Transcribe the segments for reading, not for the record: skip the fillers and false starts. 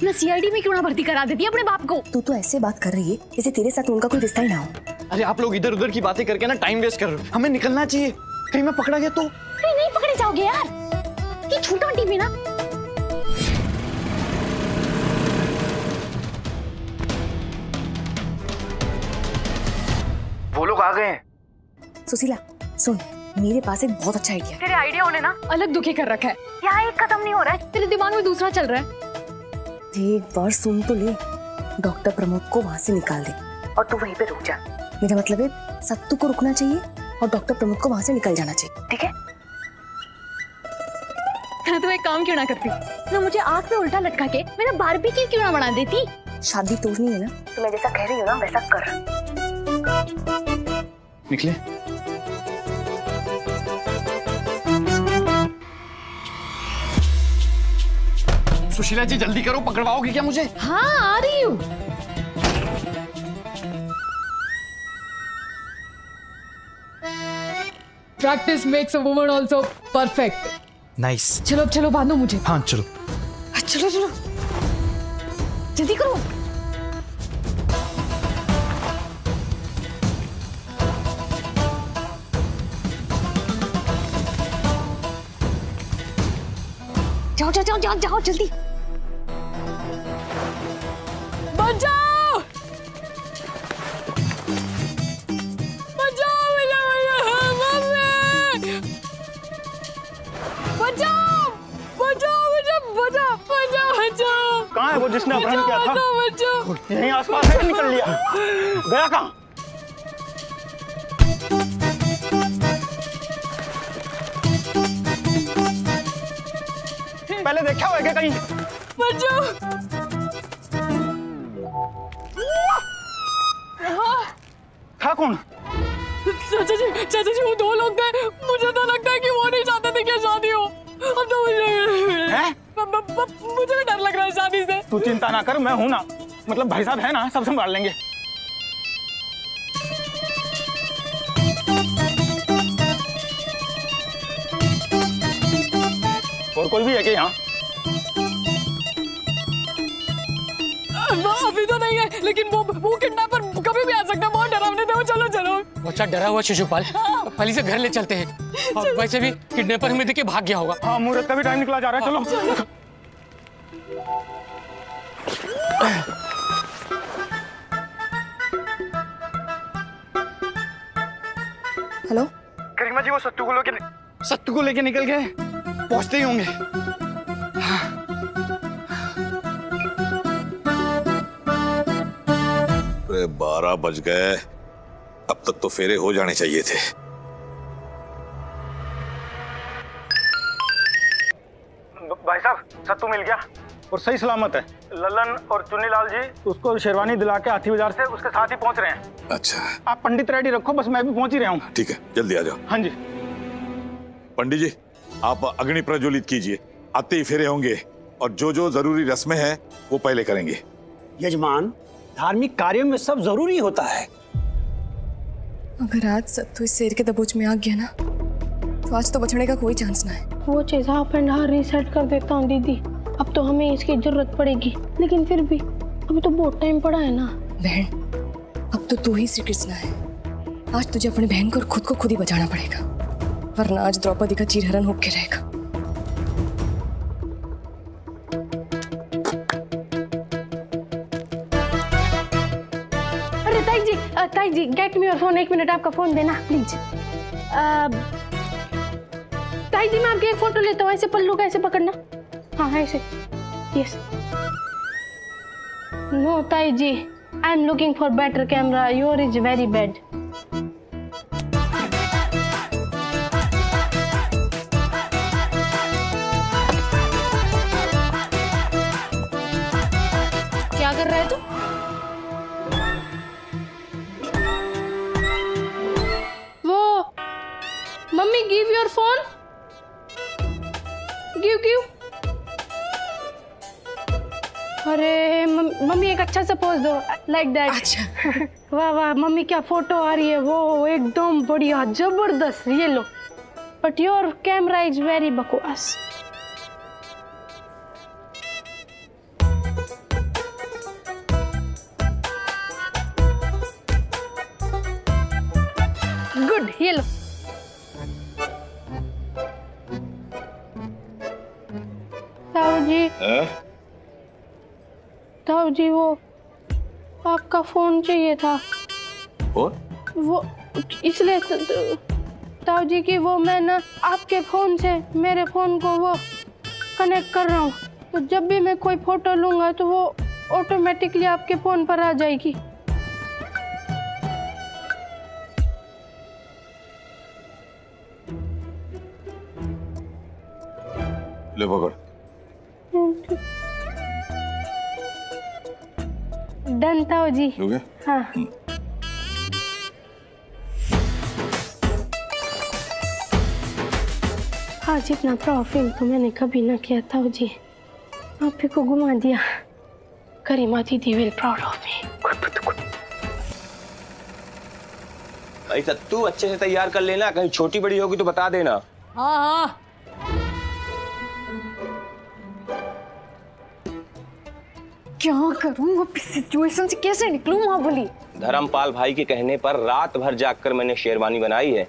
ना सीआईडी में क्यों ना भर्ती करा देती अपने बाप को। तू तो ऐसे बात कर रही है जैसे तेरे साथ उनका कोई रिश्ता ही ना हो। अरे आप लोग इधर उधर की बातें करके ना टाइम वेस्ट कर रहे हो। हमें निकलना चाहिए, कहीं मैं पकड़ा गया तो। अरे नहीं पकड़े जाओगे यार, ये छोटा टीम है ना। वो लोग आ गए हैं। सुशीला सुन, मेरे पास एक बहुत अच्छा आइडिया। तेरे आइडिया होने ना अलग दुखी कर रखा है। यहाँ एक कदम नहीं हो रहा है, तेरे दिमाग में दूसरा चल रहा है। एक बार सुन तो ले, डॉक्टर प्रमोद को वहाँ से निकाल दे और तू वहीं पे रुक जा। मेरा मतलब है सत्तू को रुकना चाहिए और डॉक्टर प्रमोद को वहाँ से निकल जाना चाहिए, ठीक है? तो एक काम क्यों ना करती ना, मुझे आँख में उल्टा लटका के मेरा बारबेक्यू क्यों ना बना देती। शादी तोड़नी है ना तो मैं जैसा कह रही हूँ ना वैसा कर। निकले। सुशीला जी जल्दी करो, पकड़वाओगे क्या मुझे? हाँ आ रही हूँ। Practice makes a woman also perfect. Nice. चलो अब चलो, बांधो मुझे। हाँ चलो। चलो चलो जल्दी करो। जाओ जाओ जाओ जाओ जाओ जल्दी। बचाओ बचाओ मम्मी, बचाओ बचाओ मुझे, बचाओ बचाओ बचाओ। कहाँ है वो जिसने अपहरण किया था? बचाओ। यहीं आसपास है, निकल लिया। गया कहाँ? पहले देखा हुआ है क्या कहीं? बचाओ। था कौन? चाचा जी वो दो लोग थे, मुझे तो लगता है कि वो नहीं चाहते थे कि शादी हो। अब तो मुझे भी डर लग रहा है शादी से। तू चिंता ना कर, मैं हूं ना। मतलब भाई साहब है ना, सब संभाल लेंगे। और कोई भी है क्या यहाँ? अभी तो नहीं है, लेकिन वो किडनैपर कभी भी आ सकता है। बहुत डरावने थे वो। चलो चलो। बच्चा डरा हुआ शिशुपाल, पहले से घर ले चलते हैं। और वैसे भी किडनैपर हमें देख के भाग गया होगा। हाँ मुहूर्त का भी टाइम निकला जा रहा है, चलो। हेलो करिश्मा जी वो सत्तू को लेके निकल गए, पहुंचते ही होंगे। अरे 12 बज गए, अब तक तो फेरे हो जाने चाहिए थे। भाई साहब सत्तू मिल गया और सही सलामत है। लल्लन और चुन्नीलाल जी उसको शेरवानी दिला के हाथी बाजार से उसके साथ ही पहुंच रहे हैं। अच्छा आप पंडित रेडी रखो, बस मैं भी पहुंच ही रहा हूँ। ठीक है, जल्दी आ जाओ। हाँ जी। पंडित जी आप अग्नि प्रज्वलित कीजिए, आते ही फेरे होंगे और जो जो जरूरी रस्में हैं वो पहले करेंगे। यजमान, धार्मिक कार्यों में सब जरूरी होता है। अगर आज सत्तू इस शेर के दबोच में आ गया ना तो आज तो बचने का कोई चांस ना है। वो चीज़ हाफ एंड हाफ रीसेट कर देता हूँ दीदी। अब तो हमें इसकी जरूरत पड़ेगी, लेकिन फिर भी अभी तो बहुत टाइम पड़ा है ना। बहन अब तो तू ही श्री कृष्ण है। आज तुझे अपनी बहन को और खुद को खुद ही बचाना पड़ेगा, वरना आज द्रौपदी का चीरहरण होके रहेगा। अरे ताई जी get me your phone. 1 minute आपका फोन देना प्लीज। ताई जी मैं आपकी एक फोटो लेता हूँ, ऐसे पल्लू का ऐसे पकड़ना। हाँ ऐसे, यस। नो ताई जी, I am looking for better camera, your is very bad. क्या कर रहा है तू? वो mummy give your phone, give. अरे मम्मी एक अच्छा सा पोज दो, लाइक दैट। अच्छा वाह वाह मम्मी क्या फोटो आ रही है, वो एकदम बढ़िया जबरदस्त। ये लो, but your camera is very बकवास। ताऊ जी वो आपका फोन चाहिए था। और वो इसलिए ताऊ जी की वो मैं ना आपके फोन से मेरे फोन को वो कनेक्ट कर रहा हूँ, तो जब भी मैं कोई फोटो लूंगा तो वो ऑटोमेटिकली आपके फोन पर आ जाएगी। ले पकड़। डन ताऊ जी। हो गया? हाँ। आज इतना प्राउड फील तो मैंने कभी ना किया ताऊ जी। आप ही को घुमा दिया। करीमा दीदी विल प्राउड ऑफ मी। भाई सत्तू अच्छे से तैयार कर लेना, कहीं छोटी बड़ी होगी तो बता देना। हाँ हाँ। क्या करूं, अब इस सिचुएशन से कैसे निकलूं माँ बोली। धर्मपाल भाई के कहने पर रात भर जागकर मैंने शेरवानी बनाई है।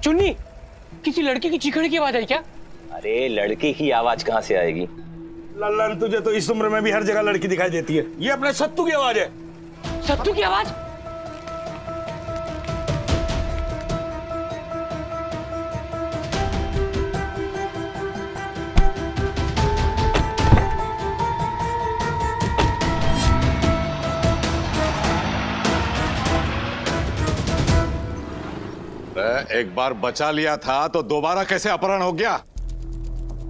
चुन्नी, किसी लड़के की चीखने की आवाज आई क्या? अरे लड़के की आवाज कहाँ से आएगी? लल्लन, तुझे तो इस उम्र में भी हर जगह लड़की दिखाई देती है। ये अपने सत्तू की आवाज है। सत्तू की आवाज? एक बार बचा लिया था तो दोबारा कैसे अपहरण हो गया?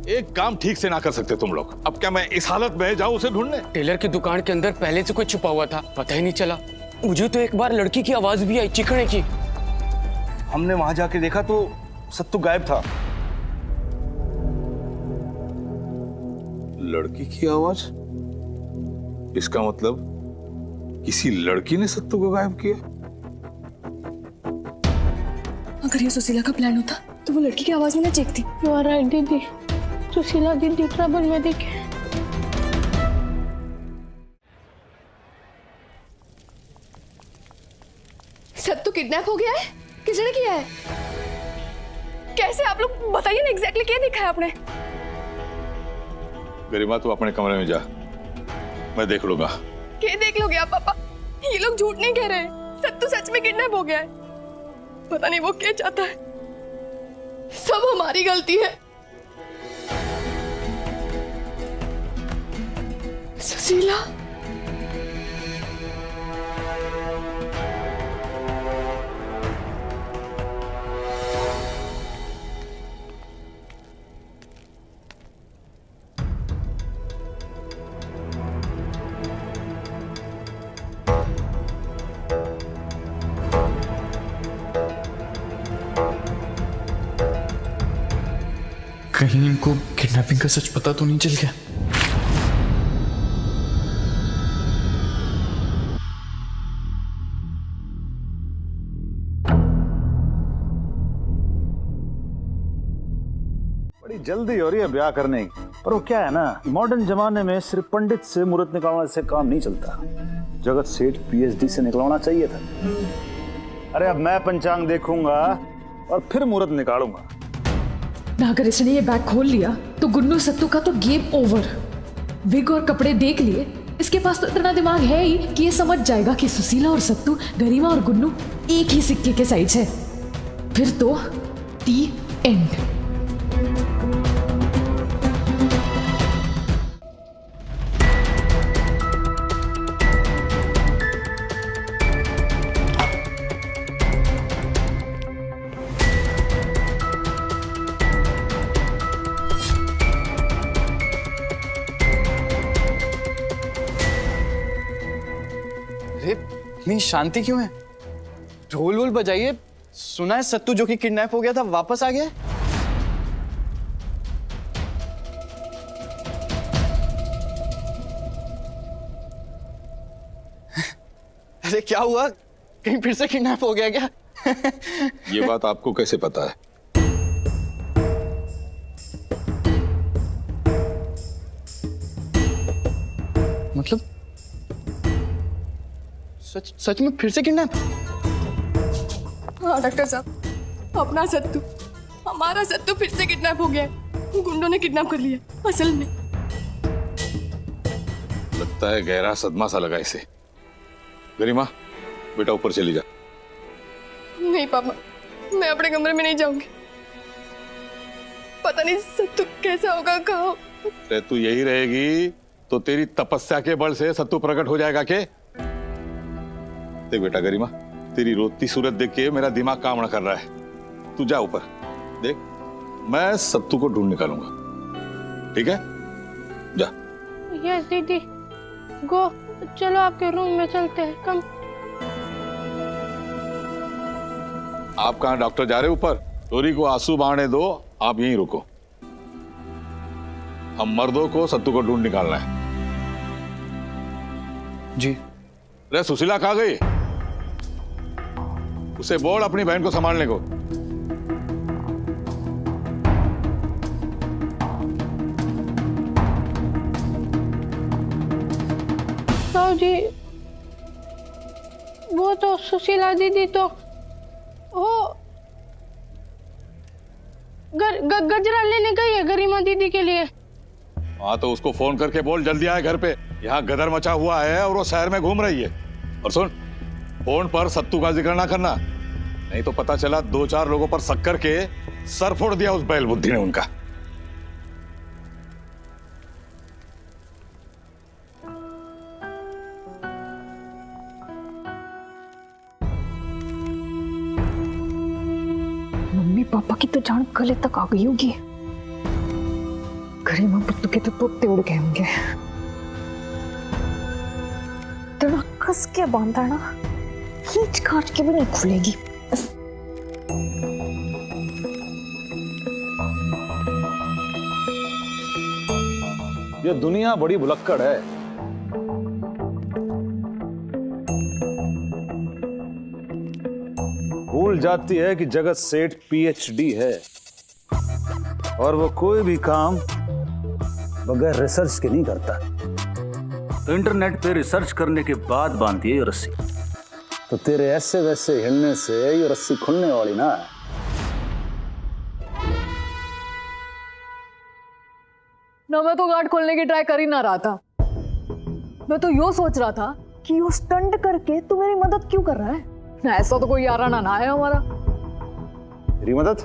एक काम ठीक से ना कर सकते तुम लोग। अब क्या मैं इस हालत में जाऊं उसे ढूंढने? टेलर की दुकान के अंदर पहले से कोई छुपा हुआ था, पता ही नहीं चला। मुझे तो एक बार लड़की की आवाज भी आई चीखने की। हमने वहां जाके देखा तो सत्तू गायब था। लड़की की आवाज? इसका मतलब किसी लड़की ने सत्तू को गायब किया। अगर ये सुशीला का प्लान होता तो वो लड़की की आवाज में ना चीखती। यू आर राइट दीदी। सुशीला दीदी ट्रबल में दिखे। सत्तू किडनैप हो गया है? किसने किया है? कैसे? आप लोग बताइए ना, एग्जैक्टली क्या देखा है आपने? गरिमा तू अपने कमरे में जा, मैं देख लूंगा। क्या देख लोगे आप पापा? ये लोग झूठ नहीं कह रहे। सत्तू सच में किडनैप हो गया है। पता नहीं वो क्या चाहता है। सब हमारी गलती है। सुशीला, कहीं इनको किडनैपिंग का सच पता तो नहीं चल गया? बड़ी जल्दी हो रही है ब्याह करने की, पर वो क्या है ना, मॉडर्न जमाने में सिर्फ पंडित से मुहूर्त निकालने से काम नहीं चलता। जगत सेठ पीएचडी से निकलवाना चाहिए था। अरे अब मैं पंचांग देखूंगा और फिर मुहूर्त निकालूंगा। ना अगर इसने ये बैग खोल लिया तो गुन्नू सत्तू का तो गेम ओवर। विग और कपड़े देख लिए, इसके पास तो इतना दिमाग है ही कि ये समझ जाएगा कि सुशीला और सत्तू, गरिमा और गुन्नू एक ही सिक्के के साइड्स है। फिर तो दी एंड। इतनी शांति क्यों है? ढोल वोल बजाइए। सुना है सत्तू जो कि किडनैप हो गया था वापस आ गया। अरे क्या हुआ? कहीं फिर से किडनैप हो गया क्या? ये बात आपको कैसे पता है? मतलब सच में फिर से किडनैप? हाँ डॉक्टर साहब, अपना सत्तू, हमारा सत्तू फिर से किडनैप हो गया है। गुंडों ने किडनैप कर लिया असल में। लगता है गहरा सदमा सा लगा इसे। गरिमा, बेटा ऊपर चली जा। नहीं पापा, मैं अपने कमरे में नहीं जाऊंगी। पता नहीं सत्तू कैसा होगा, कहाँ। अरे तू यही रहेगी तो तेरी तपस्या के बल से सत्तू प्रकट हो जाएगा के? देख बेटा गरिमा, तेरी रोती सूरत देख के मेरा दिमाग काम न कर रहा है। तू जा ऊपर देख, मैं सत्तू को ढूंढ निकालूंगा, ठीक है? जा। यस दीदी, गो, चलो आपके रूम में चलते हैं। कम। आप कहाँ डॉक्टर जा रहे ऊपर? डोरी को आंसू बहाने दो, आप यहीं रुको। हम मर्दों को सत्तू को ढूंढ निकालना है। जी। रे सुशीला कहाँ गई? उसे बोल अपनी बहन को संभालने को। साहू जी, वो तो सुशीला दीदी तो वो गजरा लेने गई है गरिमा दीदी के लिए। हाँ तो उसको फोन करके बोल जल्दी आए घर पे, यहाँ गदर मचा हुआ है और वो शहर में घूम रही है। और सुन, फोन पर सत्तू का जिक्र ना करना, नहीं तो पता चला 2-4 लोगों पर शक्कर के सर फोड़ दिया उस बैल बुद्धि ने उनका। मम्मी पापा की तो जान गले तक आ गई होगी। गरिमा पुत्तू के तो तोते उड़ गए होंगे। तेरा कस के बांधा ना, खींच खाच के भी नहीं खुलेगी। ये दुनिया बड़ी भुलक्कड़ है। भूल जाती है कि जगत सेठ पीएचडी है और वो कोई भी काम बगैर रिसर्च के नहीं करता। तो इंटरनेट पे रिसर्च करने के बाद बांधती है ये रस्सी। तो तेरे ऐसे वैसे हिलने से ये रस्सी खुलने वाली ना। ना मैं तो गार्ड खोलने की ट्राई कर ही ना रहा था। मैं तो यो सोच रहा था कि यो स्टंट करके तू मेरी मदद क्यों कर रहा है। ना ऐसा तो कोई याराना ना है हमारा। तेरी मदद?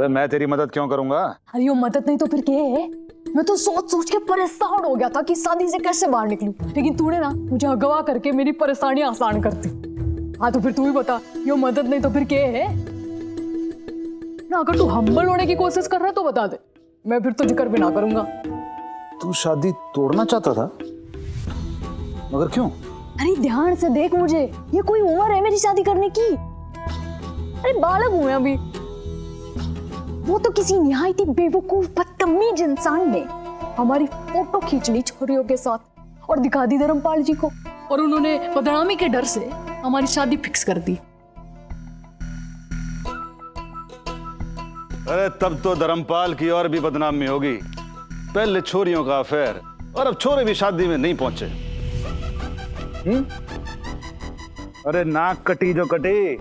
वे मैं तेरी मदद क्यों करूंगा? अरे यो मदद नहीं तो फिर क्या है? मैं तो सोच सोच के परेशान हो गया था कि शादी से कैसे बाहर निकलूं, लेकिन तूने ना मुझे अगवा करके मेरी परेशानी आसान कर दी। हाँ तो फिर तू ही बता, यो मदद नहीं तो फिर क्या है ना? अगर तू हम्बल होने की कोशिश कर रहा है तो बता दे, मैं फिर तो जिक्र भी ना करूंगा। तू शादी तोड़ना चाहता था, मगर क्यों? अरे ध्यान से देख मुझे, ये कोई उम्र है मेरी शादी करने की? अरे बालक हूं मैं अभी। वो तो किसी निहायती बेवकूफ बदतमीज इंसान ने हमारी फोटो खींच ली छोरियों के साथ और दिखा दी धर्मपाल जी को, और उन्होंने बदनामी के डर से हमारी शादी फिक्स कर दी। अरे तब तो धर्मपाल की और भी बदनामी होगी। पहले छोरियों का अफेयर और अब छोरे भी शादी में नहीं पहुंचे। अरे नाक कटी जो कटी,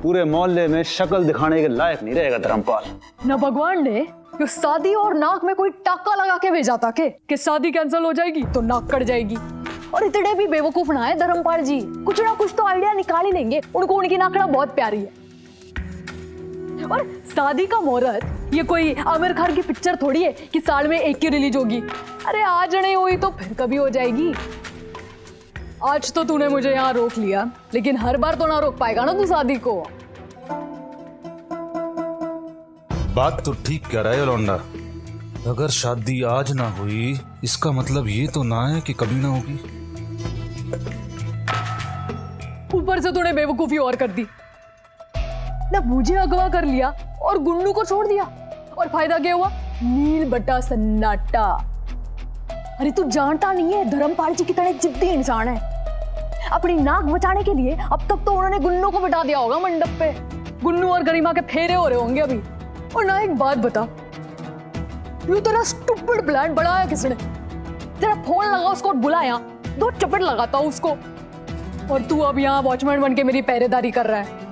पूरे मोहल्ले में शक्ल दिखाने के लायक नहीं रहेगा धर्मपाल। न भगवान ने यो शादी और नाक में कोई टाका लगा के भेजा था कि शादी कैंसिल हो जाएगी तो नाक कट जाएगी। और इतने भी बेवकूफ ना है धर्मपाल जी, कुछ ना कुछ तो आइडिया निकाल ही लेंगे। उनको उनकी नाकड़ा बहुत प्यारी है। और शादी का मुहूर्त ये कोई आमिर खान की पिक्चर थोड़ी है कि साल में एक ही रिलीज होगी। अरे आज नहीं हुई तो फिर कभी हो जाएगी। आज तो तूने मुझे यहाँ रोक लिया, लेकिन हर बार तो ना रोक पाएगा ना तू शादी को। बात तो ठीक कह रहा है लौंडा। अगर शादी आज ना हुई इसका मतलब ये तो ना है कि कभी ना होगी। ऊपर से तूने बेवकूफी और कर दी ना, मुझे अगवा कर लिया और गुन्नू को छोड़ दिया, और फायदा क्या हुआ? नील बटा सन्नाटा। अरे तू जानता नहीं है धर्मपाल जी कितने जिद्दी इंसान है। अपनी नाक बचाने के लिए अब तक तो उन्होंने गुन्नू को बिठा दिया होगा मंडप पे। गुन्नू और गरिमा के फेरे हो रहे होंगे अभी। और ना एक बात बता, यू तेरा स्टूपिड प्लान बढ़ाया किसने? तेरा फोन लगा उसको बुलाया दो चपट लगाता हूँ उसको। और तू अब यहाँ वॉचमैन बन के मेरी पहरेदारी कर रहा है।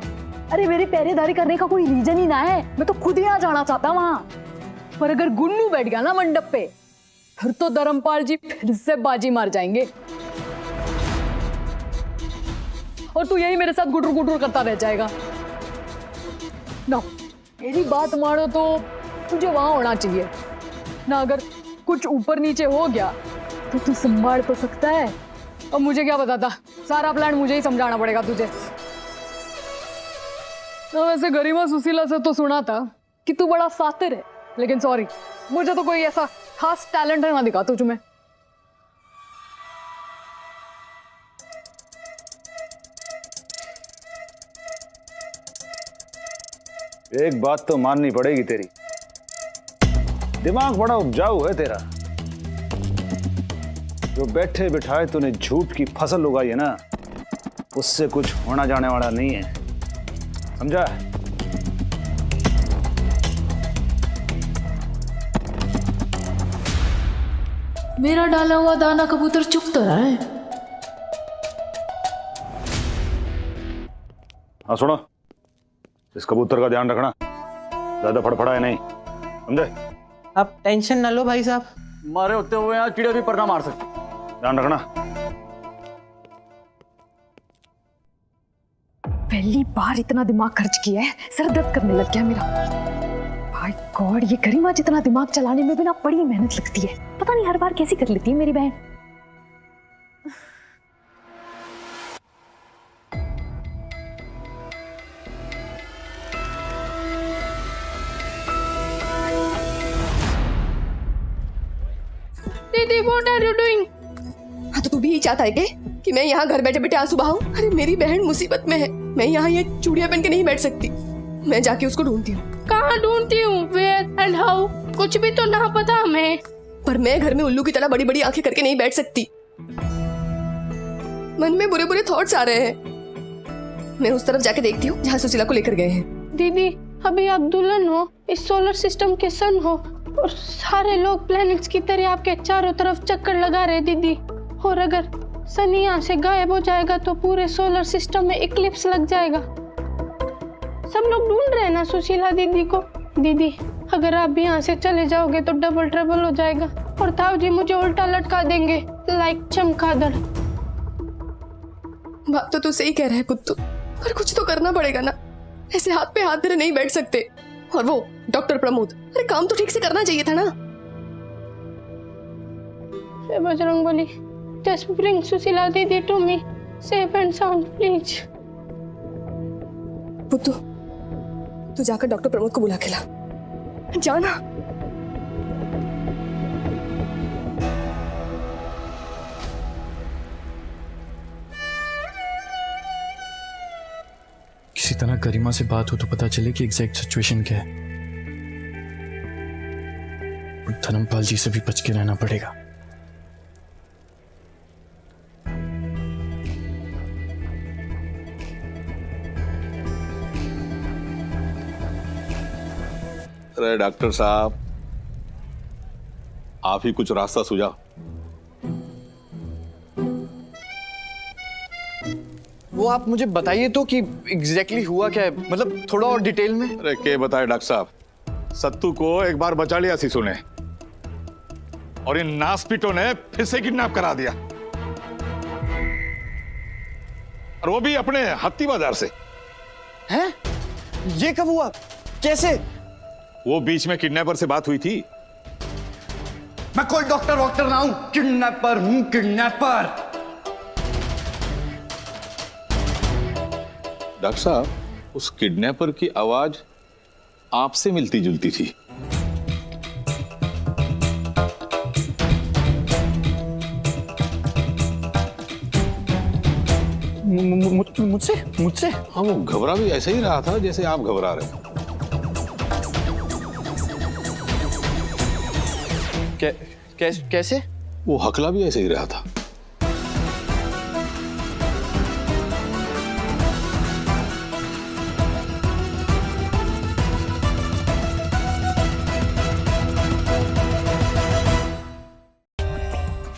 अरे मेरी पहरेदारी करने का कोई रीजन ही ना है, मैं तो खुद यहाँ जाना चाहता वहां। पर अगर गुन्नू बैठ गया ना मंडप पे, फिर तो धर्मपाल जी फिर से बाजी मार जाएंगे और तू यही मेरे साथ गुटुर गुटुर करता रह जाएगा ना। मेरी बात मानो तो तुझे वहां होना चाहिए ना। अगर कुछ ऊपर नीचे हो गया तो तू संभाल तो सकता है। अब मुझे क्या पता था, सारा प्लान मुझे ही समझाना पड़ेगा तुझे। तो वैसे गरिमा सुशीला से तो सुना था कि तू बड़ा सातिर है, लेकिन सॉरी, मुझे तो कोई ऐसा खास टैलेंट है ना दिखा तुझ में। एक बात तो माननी पड़ेगी तेरी, दिमाग बड़ा उपजाऊ है तेरा। जो बैठे बिठाए तूने झूठ की फसल उगाई है ना, उससे कुछ होना जाने वाला नहीं है, समझा? मेरा डाला हुआ दाना कबूतर चुप तो रहा है। हाँ सुनो, इस कबूतर का ध्यान रखना, ज्यादा फड़फड़ाए नहीं, समझे? आप टेंशन ना लो भाई साहब, मारे होते हुए यहाँ कीड़े भी पर ना मार सकते। ध्यान रखना। पहली बार इतना दिमाग खर्च किया है, सर दर्द करने लग गया मेरा। भाई गॉड, ये गरिमा जितना दिमाग चलाने में भी ना बड़ी मेहनत लगती है। पता नहीं हर बार कैसी कर लेती है मेरी बहन। दीदी व्हाट आर यू डूइंग? हाँ तो तू भी यही चाहता है कि मैं यहाँ घर बैठे बैठे आंसू बहाऊं? अरे मेरी बहन मुसीबत में है, मैं यहाँ ये चूड़ियां पहन के नहीं बैठ सकती। मैं जाके उसको ढूंढती हूँ। कहाँ ढूंढती हूँ? Where and how? कुछ भी तो ना पता हमें। पर मैं घर में उल्लू की तरह बड़ी बड़ी आंखें करके नहीं बैठ सकती। मन में बुरे बुरे थॉट्स आ रहे हैं। मैं उस तरफ जाके देखती हूँ जहाँ सुशीला को लेकर गए हैं। दीदी अभी आप दुल्हन हो, इस सोलर सिस्टम के सन हो, और सारे लोग प्लैनेट्स की तरह आपके चारों तरफ चक्कर लगा रहे दीदी। और अगर सन यहाँ से गायब हो जाएगा तो पूरे सोलर सिस्टम में इक्लिप्स लग जाएगा। सब लोग ढूंढ रहे हैं ना सुशीला दीदी को। दीदी अगर आप भी यहाँ से चले जाओगे तो डबल ट्रबल हो जाएगा, और ताऊ जी मुझे उल्टा लटका देंगे लाइक चमगादड़। बात तो तू सही कह रहा है पुत्तू, पर कुछ तो करना पड़ेगा ना। ऐसे हाथ पे हाथ धरे नहीं बैठ सकते। और वो डॉक्टर प्रमोद, अरे काम तो ठीक से करना चाहिए था ना। बजरंगबली, just bring सुशीला दीदी to me, safe and sound, please. पुत्तू, तू जाकर डॉक्टर प्रमोद को बुला के ला, जाना। किसी तरह गरिमा से बात हो तो पता चले कि एग्जैक्ट सिचुएशन क्या है। धर्मपाल जी से भी बच के रहना पड़ेगा। अरे डॉक्टर साहब, आप ही कुछ रास्ता सुझाओ। वो आप मुझे बताइए तो कि एग्जैक्टली हुआ क्या है, मतलब थोड़ा और डिटेल में। अरे क्या बताए डॉक्टर साहब, सत्तू को एक बार बचा लिया सिसु ने, और इन नासपिटों ने फिर से किडनैप करा दिया, और वो भी अपने हत्ती बाजार से। हैं? ये कब हुआ, कैसे? वो बीच में किडनैपर से बात हुई थी। मैं कोई डॉक्टर वॉक्टर ना हूं, किडनैपर हूं, किडनैपर। डॉक्टर साहब, उस किडनैपर की आवाज आपसे मिलती जुलती थी। मुझसे मुझसे? हाँ, वो घबरा भी ऐसे ही रहा था जैसे आप घबरा रहे हैं। कैसे? वो हकला भी ऐसे ही रहा था।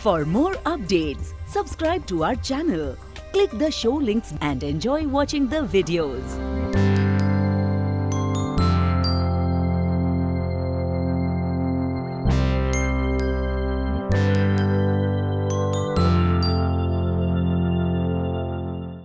For more updates, subscribe to our channel, click the show links and enjoy watching the videos.